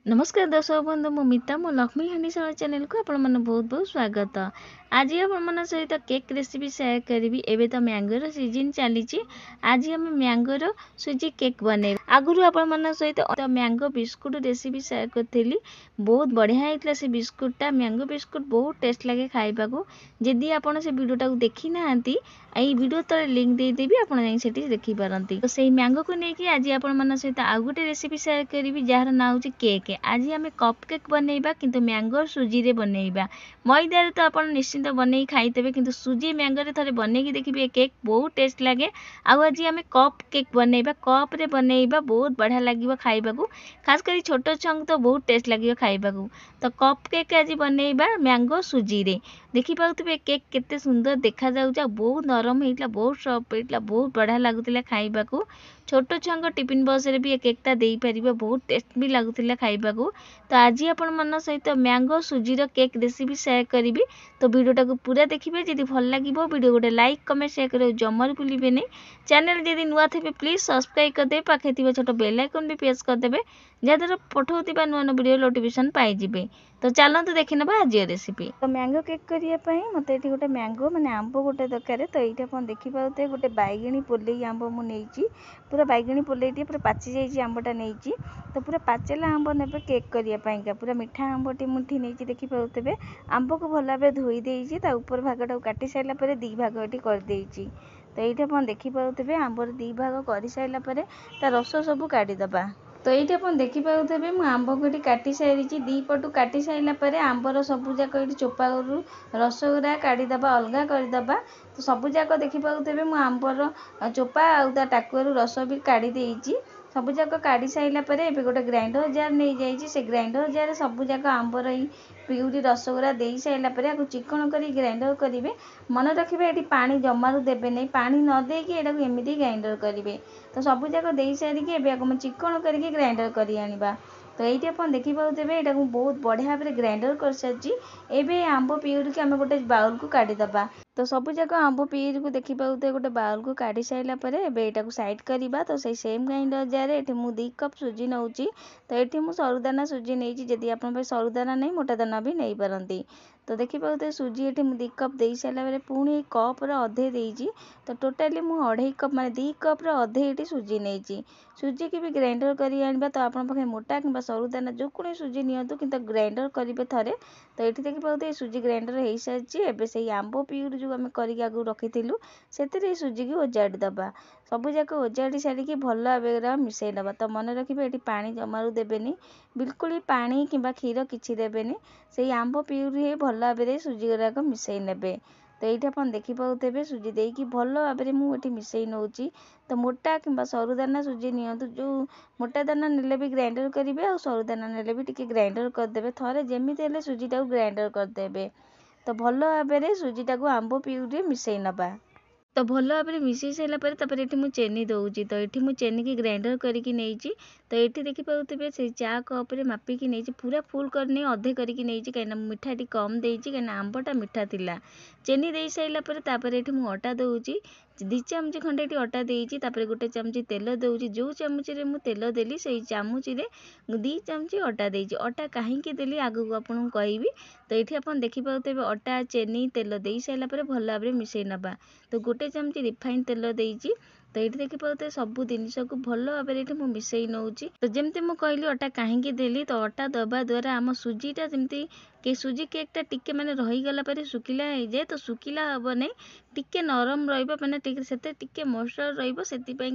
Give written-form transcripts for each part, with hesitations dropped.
नमस्कार दर्शक बंधु मु मिता मो लक्ष्मी हांडीशाला चैनल को आपण मन बहुत बहुत स्वागत। आज आपण मन सहित केक रेसिपी शेयर करी। एबे तो मैंगोर सीजन चली। आज हम मैंगोर सुजी केक बने। आगुरु आपण मन सहित तो मैंगो बिस्कुट रेसिपी शेयर करथिली। बहुत बढ़िया होइतला से बिस्कुटटा। मैंगो बिस्कुट बहुत टेस्ट लगे खाइबा को। जदि आपण से वीडियोटा देखि नांती एई वीडियो तले लिंक दे देबी, आपण जाई सेठी देखि पारंती। तो सेही मैंगो को नेकी आज आपण मन सहित आ गुटे रेसिपी शेयर करी जार ना होची केक। आज आम कप केक बनइबा किंतु मैंगो सुजी रे बनइबा। मैदार तो आप निश्चिंत बनई खाईदेवे किंतु सुजी मैंगो रे थरे बनई देखिए केक बहुत टेस्ट लगे। आज आम कप केक बनइबा, कप रे बनइबा बहुत बढ़िया लगे खाइबा को। खास करी छोट छंग तो बहुत टेस्ट लगे खाइबा को। तो कप केक आज बनइबा मैंगो सुजी रे। देखि पाउतबे केक केते सुंदर देखा जाउचा, बहुत नरम हेइतला, बहुत सॉफ्ट हेइतला, बहुत बढ़िया लागुतिला खाइबा को। छोट छंग टिफिन बॉक्स रे भी केकटा देई परिबा, बहुत टेस्ट भी लागुतिला खाइबा को। तो आज आपण मन सहित मैंगो सुजी रो केक रेसिपी शेयर करी। तो वीडियोटा को पूरा देखिए। जदि भल लगिवो वीडियो गोटे लाइक कमेंट शेयर करो जमर भूलिबे नहीं। चैनल जदि नुआ थे प्लीज सब्सक्राइब करदे, पाखे थी छोट बेल आइकन भी प्रेस करदे जहाँद्वारा पठाउथिबा नुआ नुआ वीडियो नोटिफिकेशन पाई जिवे। तो चलते देखि नबा आज रेसिपी। तो मैंगो केक करिया मते एठी गोटे मैंगो माने आंबो गोटे दरकार। तो एठी आपण देखि पाउते गोटे बैगणी पोलेई आंबो मु नेइची। पूरा बैगणी पोलेईटी पूरा पाची जाइची आंबोटा नेइची। तो पूरा पाचेला आंबो नेबे केक करिया पाइका। पूरा मिठा आंबोटी मुठी नेइची। देखि पाउते आंबो को भल भाबे धोई देइची। ता ऊपर भागटा काटी साइला परे दी भाग एठी कर देइची। तो एठी आपण देखि पाउते आंबर दी भाग करि साइला परे ता रस सब काढी दबा। तो ये आप देखि पाउथे मु आंब को काटी सारी दी पटू काटी साइला परे आंबर सबू जाक ये चोपा रस गुरा काढ़ीदबा अलगा करदबा। तो सबू जाक देखि पाउथे मु आंबर चोपा आ टाकुर रस भी काढ़ी देइची। सबू जाक काढ़ी साइला परे एबे गोटे ग्राइंडर जार नहीं जाइए। से ग्राइंडर जार सबू जाक आंबर ही पिउरी रसगुरा दे साइला परे आको चिकन करी ग्राइंडर करेंगे। मन रखिए ये पानी जमारू देवे नहीं, पानी न देकी एमती ग्राइंडर करेंगे। तो सबू जाक दे सारिकी एवं चिकन करके ग्राइंडर करी आनिबा। तो ये आप देखि पाउथे यहाँ को बहुत बढ़िया भाव ग्राइंडर कर सारी। एबे आंब पिउरी के आम गोटे बाउल को काढ़ीदबा। तो सबू जाक आंब पिउरी को देखि पाउथे गोटे बाउल को काढ़ी साइला परे एबे एटा को साइड करबा। तो सही सेम ग्राइंडर जार एठी मु 2 कप सुजी नउची। तो एठी मु सरुदाना सुजी नेइची। जदि आपन भाई सरुदाना नहीं मोटा दाना भी नहीं पारंती। तो देखि पाउथे सुजी एठी मु 2 कप दे साइला परे पुणी कप रे अधे देइची। तो टोटाली मु 2.5 कप माने 2 कप रे अधे एठी सुजी नेइची। सुजी की भी ग्राइंडर करी आनिबा। तो आपन पाखे मोटा किंबा सरुदाना जो कोनी सुजी नियंतु किंतु ग्राइंडर करिवे थरे। तो एठी देखि पाउथे सुजी ग्राइंडर हेई सारिची। एबे सेही आंबो पिउरी जो आमे करिक आगु रखिथिलु सेतिरे सुजी की ओजाडी दबा। सबू जाक ओजाडी सारिकी भल भाबे मिसई नबा। तो मन रखिबे एठी पानी जमारू देबेनी, बिल्कुल ही पानी किंबा क्षीर किछि देबेनी। सेही आंबो पिउरी हे भल भाबे सुजी गुराक मिसई नेबे। तो ये आप देखि पाउथे सुजी देकी भल भाव में मुझे मिसई नौची। तो मोटा किंबा सरुदाना सुजी नियंतु, जो मोटा दाना नेले भी ग्राइंडर करेंगे और सरुदाना नेले भी टिके ग्राइंडर करदे। थरे जमीती हेले सुजीटा ग्राइंडर करदे। तो भल भाव में सुजीटा को आंब पिउरी मिसई नबा। तो भल भाव में मिसई सारापर ये मुझे चेनी दूसरी। तो ये मुझे चेनी की ग्राइंडर करके नहीं। तो ये देखि पाउथे से चा कप रे मापिकी नहीं, पूरा फुल कर नहीं अधे करके नहीं कहीं मिठा टी कम देती कहीं आंबटा मिठा थिला। चेनी दे सारापर ये मुझे अटा दूसरी। 2 चामच खंडे ये अटा देती। गोटे चामच तेल दूसरी। जो चामच रे मु तेल देली से चामच रे 2 चामच अटा देती। अटा कहीं देली आगू आपको कहबी। तो ये आप देखि पाउथे अटा चेनी तेल दे सारापर भल भाव में मिसई नबा। तो गोटे चामच रिफाइन तेल देती। तो ये देखि पाउथे सब जिनस को भल भाव में मिसई नौची। तो जमती मुझे कहली अटा कहीं देली। तो अटा दबा द्वारा आम सुजीटा जमती के सुजी केकटा टिके माने रहीगला पर सुखिला हो जाए। तो सुखिला हम नहीं, टिके नरम रही टिके मॉइस्चर रही।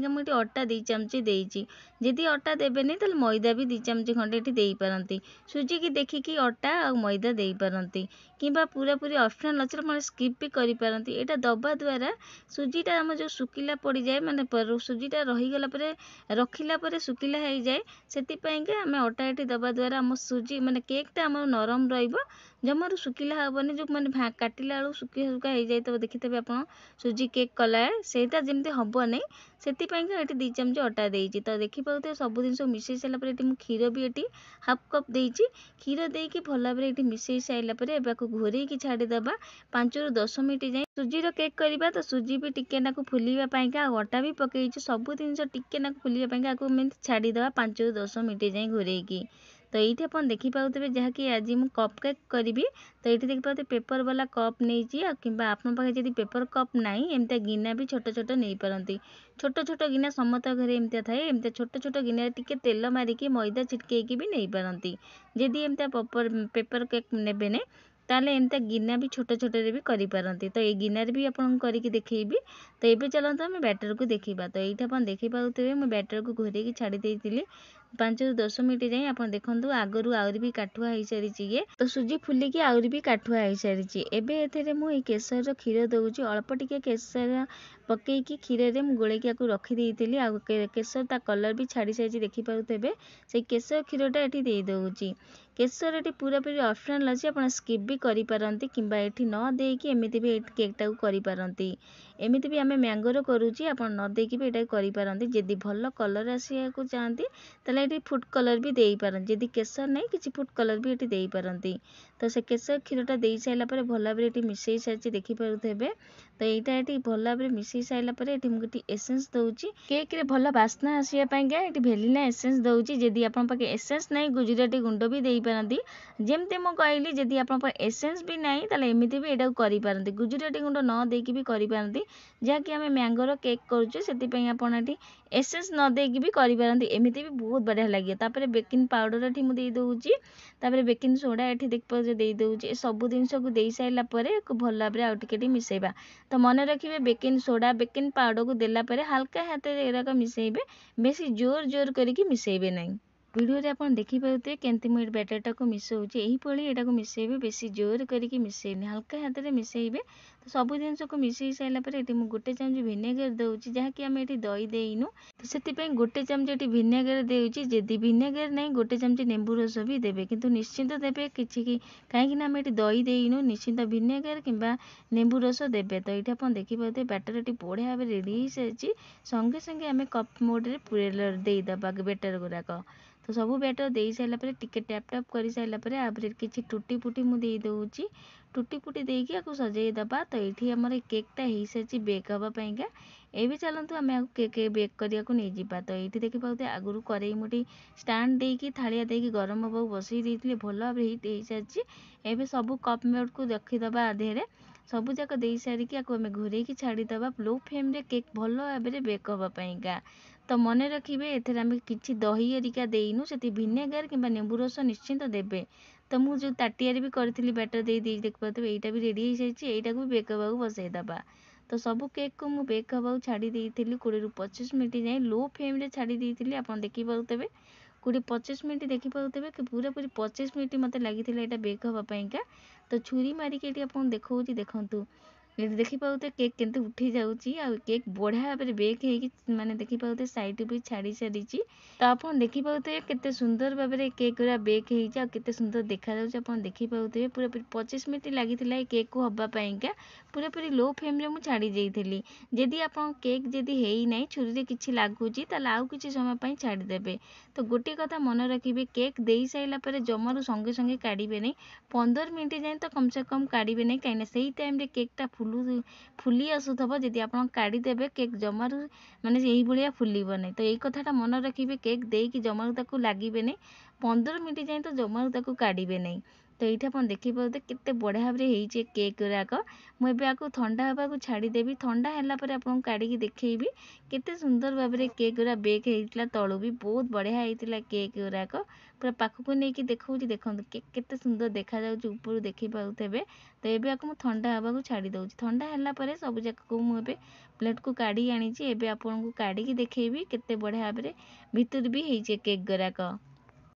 मुझे अटा 2 चामच देती। जदि अटा देवे नहीं तो मैदा भी 2 चामच खंडे दे पारती। सुजी की देखिकी अटा और मैदा दे पारती किंबा पूरा पूरी ऑप्शनल अच्छे मैं स्किप भी करि पारती। एटा दबा द्वारा सुजीटा आम जो सुखिला पड़ जाए माने सुजीटा रहीगला रखिला सुखिला हो जाए। से आम अटा ये दबा द्वारा आम सुजी माने केकटा आम नरम रहिबो, जमारू सुखिला हेनी। जो मैंने काटिला बेलू सुखी सुखा हो जाए। तो देखिथे आप सुजी केक कला सेटा जमती हम नहीं, से 2 चामच अटा देती। तो देखि पाते सब जिन मिसई सारापर ये क्षीर भी ये हाफ कप देती। क्षीर देकी भल भाव में मिसई सारापर घोरे छाड़ीदबा 5 ରୁ 10 मिनट जाए। सुजीर केक करवा। तो सुजी भी टिके नाकु फुलवाई अटा भी पकई सब जिन टिके नाकु फुलवाई छाड़ीदबा 5 ରୁ 10 मिनट जाए घोरेकी। तो ये आप देखिपे जहाँकि आज मुझे कप केक करी तो ये देखिए पेपर वाला कप नहीं कि आपन पाखे जब पेपर कप नहीं एमती गिना भी छोट छोट नहीं पारती छोट छोट गिना समस्त घरे एमती थाए एमती छोट छोट गिना टिके तेल मारिकी मैदा छिटकैकी भी नहीं पारती जदि एमती पेपर केक नेबे ने ताले एमती गिना भी छोट छोट भी करि पारती तो ये गिनार भी आपन करके देखैबी तो ये चलते आम बैटर को देखा तो ये आप देखिपे मुझे बैटर को घोरे छाड़ी देती 5 ରୁ 10 मिनट जाए आप देखूँ आगरू आहरी भी काठुआ हो सारी ये तो सुजी फुलिकी आहरी भी काठुआ हो सारी एबे एथेरे मु केसर क्षीर दूची अल्प टिके केसर पकईकी क्षीर में गोलैकी रखी देती आ केसर ता कलर भी छाड़ी सारी देखिपे से केसर क्षीरटा ये देदे केसर ये पूरा पूरी ऑप्शनल अच्छी आप स्किप भी करें कि न देकी एमती भी केकटा करें एमती भी आम मैंगोर करुच्ची आप न देकी भी यहाँ करें जदि भल कलर आसा चाहती ये फुड कलर भी दे पारती जदि केसर नहीं किसी फुड कलर भी ये दे पारती तो से केसर क्षीरटा दे सारापर भल भाव ये मिसई सारी देखिपे तो यहाँ ये भल भाव मिसई सारापर ये मुझे एसेंस दूची केक रे भल बास्ना आसापी ये भेनिला एसेंस दूची जदि आप एसेंस नहीं गुजराती गुंड भी दे पारती जमती मुझे कहली जदि आप एसेंस भी नहीं ताले एमती भी यहाँ करें गुजराती गुंड न देकी भी करें जहाँकि आम मैंगोर केक करुचे से आप एसेंस न देकी भी करें एमती भी बहुत बढ़िया लगे तापर बेकिंग पाउडर ये मुझे दूची बेकिंग सोडा ये देखिए दे दूची सब जिनस को दे सारापर भल भाव आउ टे मिसेबा तो मन रखिए बेकिंग सोडा बेकिंग पाउडर को देलापर हल्का हाथ एराक मिसेबे बेसी जोर जोर करके मिसेबे नहीं वीडियो रे आपन देखि पाउते केंति मुझे बैटरटा को मिसौची यही पड़ी एटा को मिसेबे बेसी जोर करके मिसेनी हल्का हाथ रे मिसेबे तो सब जिनस को मिसई सारा पर ये मुझे गोटे चमच भिनेगर दूची जहाँकि आम ये दही देनु तो से गोटे चमच ये भिनेगर देउची जदि भिनेगर नहीं गोटे चमच नेंबू रस भी देवे किंतु निश्चिंत देवे कि कहीं आम ये दही देनु निश्चिंत भिनेगर किंबा नेंबू रस देवे तो ये आप देखिए बैटर ये बढ़िया भाव रेडी हो सारी संगे संगे आम कप मोड्रे पूरे देदेबा बेटर गुड़ाक तो सब बैटर दे सारापर टिके टैप टैप कर सारापर आगे किसी टूटी फुटी मुझे दूची टूटी फुटी देकी सजेदेबा तो ये आमर केकटा हो सारी बेक हाँपाईका ये चलतु आम केक बेक करने को नहीं जावा तो ये देखिए आगुरी कड़े मुठी स्टाण्ड देकी थालिया देकी गरम हाँक बसई देती भल भाव हिट हो सारी एवं सब कप मेड को रखीदबा आधे सबू जाक दे सारिकी आम घोरे छाड़ीदबा लो फ्लेम रे केक भल भाव बेक हाँपाईका तो मन रखिए एथेर आम कि दही एरिका देनु से भिनेगार कि नेंबू रस निश्चिंत देवे तो मुझे ताटिया भी करी बैटर दे देखिए यहाँ भी रेडी हो सारी यहीटा भी बेक हाँक बसईदबा तो सब केक को मुझे बेक हाँक छाड़ी 20 ରୁ 25 मिनट जाए लो फ्लेम रे छाड़ी देती आप देखिपे 20-25 मिनट देखिपे कि पूरा पूरी 25 मिनट मत लगी यहाँ बेक हाँपाईका तो छुरी मारिक ये आप देखा देखु ये देखिपे केक केमती उठी जाऊँगी केक बढ़िया भाव बेक हो माने देखिपे साइड भी छाड़ी सारी तो आप देखिपे केते सुंदर भाव में केक गुरा बेक होते सुंदर देखा देखिपे पूरा पूरी 25 मिनट लगी केक को हाँपाईका पूरा पूरी लो फ्लेम रे मुझे छाड़ी देती जदि आप केक जदि है छुरी किसी लगुच आउ कि समय छाड़ीदेवे तो गोटे कथा मन रखिए केक दे सारापर जमारू संगे संगे काढ़े नहीं 15 मिनट जाए तो कम से कम काढ़े नहीं कहीं से टाइम केकटा फुली आसुव जदि आप काढ़ीदेवे केक जमारू माने यही भाया फुलब नहीं तो यही कथाटा मन रखिए केक देकी जमारू ताकू लगे नहीं 15 मिनट जाए तो जमारू ताकू काढ़े नहीं तो ये आप देखिपे केते बढ़िया भाव में केक गुराक मुझे आपको ठंडा हाँक छाड़ीदेवी ठंडा है आपको काढ़ी देखी केते सुंदर भाव में केक गुरा बेक होता तलू भी बहुत बढ़िया होता केक गुराक पूरा पाखक नहीं देखा देखो केक केते सुंदर देखा ऊपर देखिपे तो ये आपको ठंडा हाँक छाड़ी दूसरी ठंडा है सब जाक को मुझे प्लेट को काढ़ी आनी आपको काढ़ी देखी केते बढ़िया भाव में भितर भी होचे केक गुराक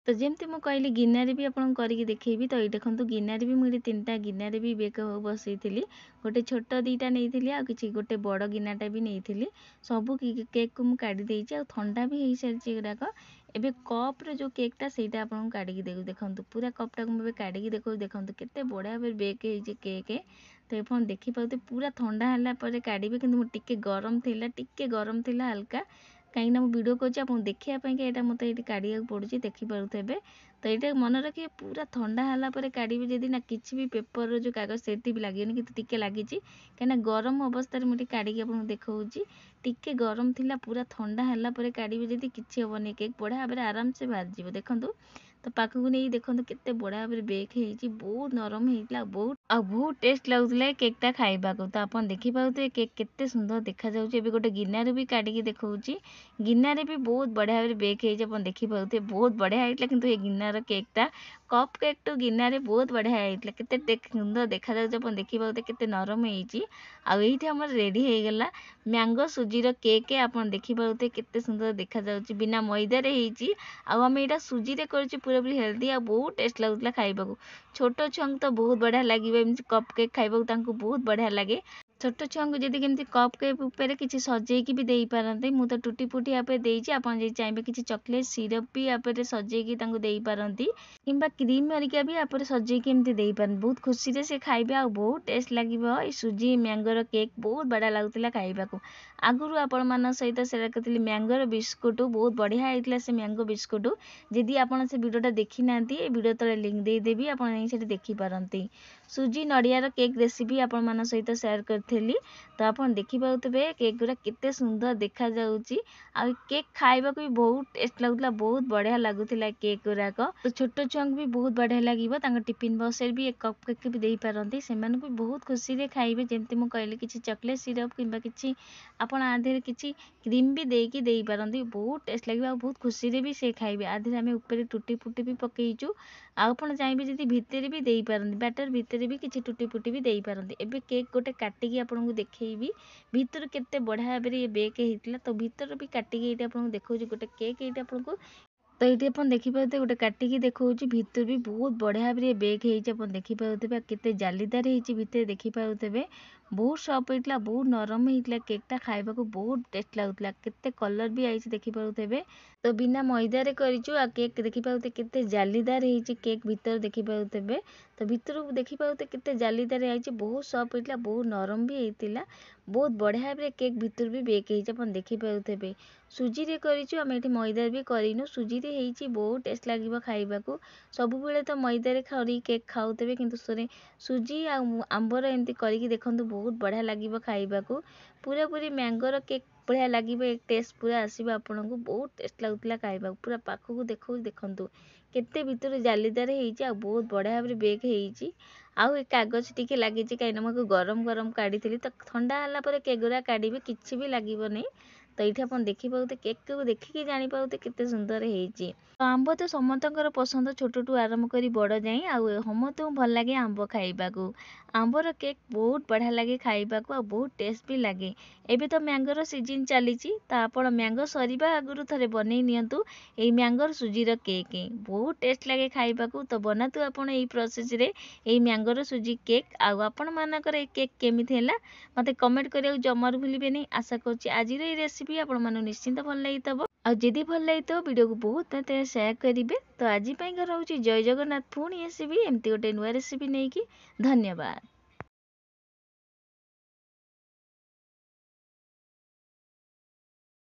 तो जमती मुझे कहली गिनार भी आपको करके देखी तो ये देखो गिनार भी मुझे 3टा गिनार भी बेक बसई गोटे छोट 2टा नहीं आ कि गोटे बड़ गिनाटा भी नहीं सब केक को मुझे काढ़ी देती ठंडा भी हो सारी गुड़ाक एबे कप रे जो केकटा सेटा आपको काढ़ी देखो पूरा कपटा को मुझे काढ़ी देखो केते बढ़िया भाव बेक हो केक तो आप देखिपे पूरा ठंडा है काढ़े कि गरम थी हल्का कहीं वीडियो कर देखापी यहाँ मतलब ये काढ़ा पड़ू देखिपे तो ये मन रखिए पूरा ठंडा है काढ़ी जदि ना किसी भी पेपर जो कागज से भी लगे कि टिके लगी कहीं गरम अवस्था मुझे काढ़ी आपको देखा टिके गरम थिला पूरा ठंडा है काढ़ी जदि किसी हेनी केक बढ़िया भाव आराम से बाहर देखो तो पाखକୁ ନେଇ ଦେଖନ୍ତୁ କେତେ ବଢ଼ିଆ ଭାବରେ ବେକ୍ ହେଇଛି, ବହୁତ ନରମ ହେଇଥିଲା, ବହୁତ ଟେଷ୍ଟ ଲାଗୁଥିଲା ଏ କେକ୍ଟା ଖାଇବାକୁ। ତ ଆପଣ ଦେଖିପାରୁଥିବେ କେକ୍ କେତେ ସୁନ୍ଦର ଦେଖାଯାଉଛି। ଏବେ ଗୋଟେ ଗିନାରେ ବି କାଢ଼ିକି ଦେଖାଉଛି, ଗିନାରେ ବି ବହୁତ ବଢ଼ିଆ ଭାବରେ ବେକ୍ ହେଇଛି। ଆପଣ ଦେଖିପାରୁଥିବେ ବହୁତ ବଢ଼ିଆ ହେଇଥିଲା, କିନ୍ତୁ ଏ ଗିନାର କେକ୍ଟା କପ୍ କେକ୍ ଟୁ ଗିନାରେ ବହୁତ ବଢ଼ିଆ ହେଇଥିଲା, କେତେ ସୁନ୍ଦର ଦେଖାଯାଉଛି। ଆପଣ ଦେଖିପାରୁଥିବେ କେତେ ନରମ ହେଇଛି। ଆଉ ଏଇଠି ଆମର ରେଡ଼ି ହେଇଗଲା ମ୍ୟାଙ୍ଗୋ ସୁଜିର କେକ୍। ଆପଣ ଦେଖିପାରୁଥିବେ କେତେ ସୁନ୍ଦର ଦେଖାଯାଉଛି, ବିନା ମଇଦାରେ ହେଇଛି। ଆଉ ଆମେ ଏଇଟା ସୁଜିରେ କରିଛୁ, ପୁରାପୁରି ହେଲ୍ଦି ଆଉ ବହୁତ ଟେଷ୍ଟ ଲାଗୁଥିଲା ଖାଇବାକୁ। ଛୋଟ ଛୁଆଙ୍କୁ ତ ବହୁତ ବଢ଼ିଆ ଲାଗିବ ଏମିତି କପ୍ କେକ୍ ଖାଇବାକୁ, ତାଙ୍କୁ ବହୁତ ବଢ଼ିଆ ଲାଗେ। ଛୋଟ ଛୁଆଙ୍କୁ ଯଦି କେମିତି କପ୍ କେକ୍ ଉପରେ କିଛି ସଜେଇକି ବି ଦେଇପାରନ୍ତି, ମୁଁ ତ ଟୁଟି ଫୁଟି ଉପରେ ଦେଇଛି। ଆପଣ ଯଦି ଚାହିଁବେ କିଛି ଚକୋଲେଟ୍ ସିରପ୍ ବି ଉପରେ ସଜେଇକି ତାଙ୍କୁ ଦେଇପାରନ୍ତି, କିମ୍ବା କ୍ରିମ୍ ହେରିକା ବି ଉପରେ ସଜେଇକି ଏମିତି ଦେଇପାରନ୍ତି। ବହୁତ ଖୁସିରେ ସେ ଖାଇବେ ଆଉ ବହୁତ ଟେଷ୍ଟ ଲାଗିବ। ଏଇ ସୁଜି ମ୍ୟାଙ୍ଗୋର କେକ୍ ବହୁତ ବଢ଼ିଆ ଲାଗୁଥିଲା ଖାଇବାକୁ। ଆଗରୁ ଆପଣମାନଙ୍କ ସହିତ ସେୟାର କରିଥିଲି ମ୍ୟାଙ୍ଗୋର ବିସ୍କୁଟ, ବହୁତ ବଢ଼ିଆ ହେଇଥିଲା ସେ ମ୍ୟାଙ୍ଗୋ ବିସ୍କୁଟ। ଯଦି ଆପଣ ସେ ଭିଡ଼ିଓଟା ଦେଖିନାହାନ୍ତି, ଏ ଭିଡ଼ିଓ ତଳେ ଲିଙ୍କ୍ ଦେଇଦେବି, ଆପଣ ଯାଇ ସେଠି ଦେଖିପାରନ୍ତି। ସୁଜି ନଡ଼ିଆର କେକ୍ ରେସିପି ଆପଣମାନଙ୍କ ସହିତ ସେୟାର କରିଥିଲି। ତ ଆପଣ ଦେଖିପାରୁଥିବେ କେକ୍ ଗୁଡ଼ା କେତେ ସୁନ୍ଦର ଦେଖାଯାଉଛି, ଆଉ କେକ୍ ଖାଇବାକୁ ବି ବହୁତ ଟେଷ୍ଟ ଲାଗୁଥିଲା, ବହୁତ ବଢ଼ିଆ ଲାଗୁଥିଲା କେକ୍ ଗୁଡ଼ାକ। ତ ଛୋଟ ଛୁଆଙ୍କୁ ବି ବହୁତ ବଢ଼ିଆ ଲାଗିବ, ତାଙ୍କ ଟିଫିନ୍ ବକ୍ସରେ ବି ଏ କପ୍ କେକ୍ ବି ଦେଇପାରନ୍ତି, ସେମାନଙ୍କୁ ବି ବହୁତ ଖୁସିରେ ଖାଇବେ। ଯେମିତି ମୁଁ କହିଲି କିଛି ଚକୋଲେଟ୍ ସିରପ୍ କିମ୍ବା କିଛି ଆପଣ ଆ ଦେହରେ କିଛି କ୍ରିମ୍ ବି ଦେଇକି ଦେଇପାରନ୍ତି, ବହୁତ ଟେଷ୍ଟ ଲାଗିବ ଆଉ ବହୁତ ଖୁସିରେ ବି ସେ ଖାଇବେ। ଆ ଦେହରେ ଆମେ ଉପରେ ଟୁଟି ଫୁଟି ବି ପକେଇଛୁ, ଆଉ ଆପଣ ଚାହିଁବେ ଯଦି ଭିତରେ ବି ଦେଇପାରନ୍ତି, ବ୍ୟାଟର ଭିତରେ ବି କିଛି ଟୁଟି ଫୁଟି ବି ଦେଇପାରନ୍ତି। ଏବେ କେକ୍ ଗୋଟେ କାଟିକି ଆପଣଙ୍କୁ ଦେଖେଇବି, ଭିତରୁ କେତେ ବଢ଼ିଆ ଭାବରେ ଇଏ ବେକ୍ ହେଇଥିଲା। ତ ଭିତରୁ ବି କାଟିକି ଏଇଠି ଆପଣଙ୍କୁ ଦେଖାଉଛି ଗୋଟେ କେକ୍, ଏଇଠି ଆପଣଙ୍କୁ ତ ଏଇଠି ଆପଣ ଦେଖିପାରୁଥିବେ ଗୋଟେ କାଟିକି ଦେଖାଉଛି, ଭିତରୁ ବି ବହୁତ ବଢ଼ିଆ ଭାବରେ ବେକ୍ ହେଇଛି। ଆପଣ ଦେଖିପାରୁଥିବେ କେତେ ଜାଲିଦାର ହେଇଛି, ଭିତରେ ଦେଖିପାରୁଥିବେ ବହୁତ ସଫ୍ଟ ହେଇଥିଲା, ବହୁତ ନରମ ହେଇଥିଲା କେକ୍ଟା, ଖାଇବାକୁ ବହୁତ ଟେଷ୍ଟ ଲାଗୁଥିଲା। କେତେ କଲର୍ ବି ଆଇଛି ଦେଖିପାରୁଥିବେ। ତ ବିନା ମଇଦାରେ କରିଛୁ, ଆଉ କେକ୍ ଦେଖିପାରୁଥିବେ କେତେ ଜାଲିଦାର ହେଇଛି କେକ୍ ଭିତରେ ଦେଖିପାରୁଥିବେ। ତ ଭିତରକୁ ଦେଖିପାରୁଥିବେ କେତେ ଜାଲିଦାର ହେଇଛି, ବହୁତ ସଫ୍ଟ ହେଇଥିଲା, ବହୁତ ନରମ ବି ହେଇଥିଲା, ବହୁତ ବଢ଼ିଆ ଭାବରେ କେକ୍ ଭିତରୁ ବି ବେକ୍ ହେଇଛି। ଆପଣ ଦେଖିପାରୁଥିବେ ସୁଜିରେ କରିଛୁ, ଆମେ ଏଠି ମଇଦାରେ ବି କରିନୁ, ସୁଜିରେ ହେଇଛି, ବହୁତ ଟେଷ୍ଟ ଲାଗିବ ଖାଇବାକୁ। ସବୁବେଳେ ତ ମଇଦାରେ କରିକି କେକ୍ ଖାଉଥିବେ, କିନ୍ତୁ ସୁଜି ଆଉ ଆମ୍ବର ଏମିତି କରିକି ଦେଖନ୍ତୁ, ବହୁତ ବଢ଼ିଆ ଲାଗିବ ଖାଇବାକୁ। ପୁରାପୁରି ମ୍ୟାଙ୍ଗୋର କେକ୍ ଭଳିଆ ଲାଗିବ, ଏ ଟେଷ୍ଟ ପୁରା ଆସିବ ଆପଣଙ୍କୁ, ବହୁତ ଟେଷ୍ଟ ଲାଗୁଥିଲା ଖାଇବାକୁ। ପୁରା ପାଖକୁ ଦେଖନ୍ତୁ କେତେ ଭିତରୁ ଜାଲିଦାର ହେଇଛି, ଆଉ ବହୁତ ବଢ଼ିଆ ଭାବରେ ବେକ୍ ହେଇଛି। ଆଉ ଏ କାଗଜ ଟିକେ ଲାଗିଛି, କାହିଁକିନା ମୁଁ ଗରମ କାଢ଼ିଥିଲି, ତ ଥଣ୍ଡା ହେଲା ପରେ କେକ୍ ଗୁଡ଼ା କାଢ଼ିବେ, କିଛି ବି ଲାଗିବନି। ତ ଏଇଠି ଆପଣ ଦେଖିପାରୁଥିବେ କେକ୍କୁ ଦେଖିକି ଜାଣିପାରୁଥିବେ କେତେ ସୁନ୍ଦର ହେଇଛି। ତ ଆମ୍ବ ତ ସମସ୍ତଙ୍କର ପସନ୍ଦ, ଛୋଟଠୁ ଆରମ୍ଭ କରି ବଡ଼ ଯାଏଁ, ଆଉ ସମସ୍ତଙ୍କୁ ଭଲ ଲାଗେ ଆମ୍ବ ଖାଇବାକୁ। ଆମ୍ବର କେକ୍ ବହୁତ ବଢ଼ିଆ ଲାଗେ ଖାଇବାକୁ, ଆଉ ବହୁତ ଟେଷ୍ଟ ବି ଲାଗେ। ଏବେ ତ ମ୍ୟାଙ୍ଗୋର ସିଜିନ୍ ଚାଲିଛି, ତ ଆପଣ ମ୍ୟାଙ୍ଗୋ ସରିବା ଆଗରୁ ଥରେ ବନେଇ ନିଅନ୍ତୁ ଏଇ ମ୍ୟାଙ୍ଗୋର ସୁଜିର କେକ୍, ବହୁତ ଟେଷ୍ଟ ଲାଗେ ଖାଇବାକୁ। ତ ବନାନ୍ତୁ ଆପଣ ଏଇ ପ୍ରୋସେସ୍ରେ ଏଇ ମ୍ୟାଙ୍ଗୋର ସୁଜି କେକ୍। ଆଉ ଆପଣମାନଙ୍କର ଏଇ କେକ୍ କେମିତି ହେଲା ମୋତେ କମେଣ୍ଟ କରିବାକୁ ଜମାରୁ ଭୁଲିବେନି। ଆଶା କରୁଛି ଆଜିର ଏଇ ରେସିପି ଆପଣମାନଙ୍କୁ ନିଶ୍ଚିନ୍ତ ଭଲ ଲାଗିଥିବ, ଆଉ ଯଦି ଭଲ ଲାଗିଥିବ ଭିଡ଼ିଓକୁ ବହୁତ ମାତ୍ରାରେ ସେୟାର କରିବେ। ତ ଆଜି ପାଇଁ ରହୁଛି ଜୟ ଜଗନ୍ନାଥ, ପୁଣି ଆସିବି ଏମିତି ଗୋଟେ ନୂଆ ରେସିପି ନେଇକି। ଧନ୍ୟବାଦ।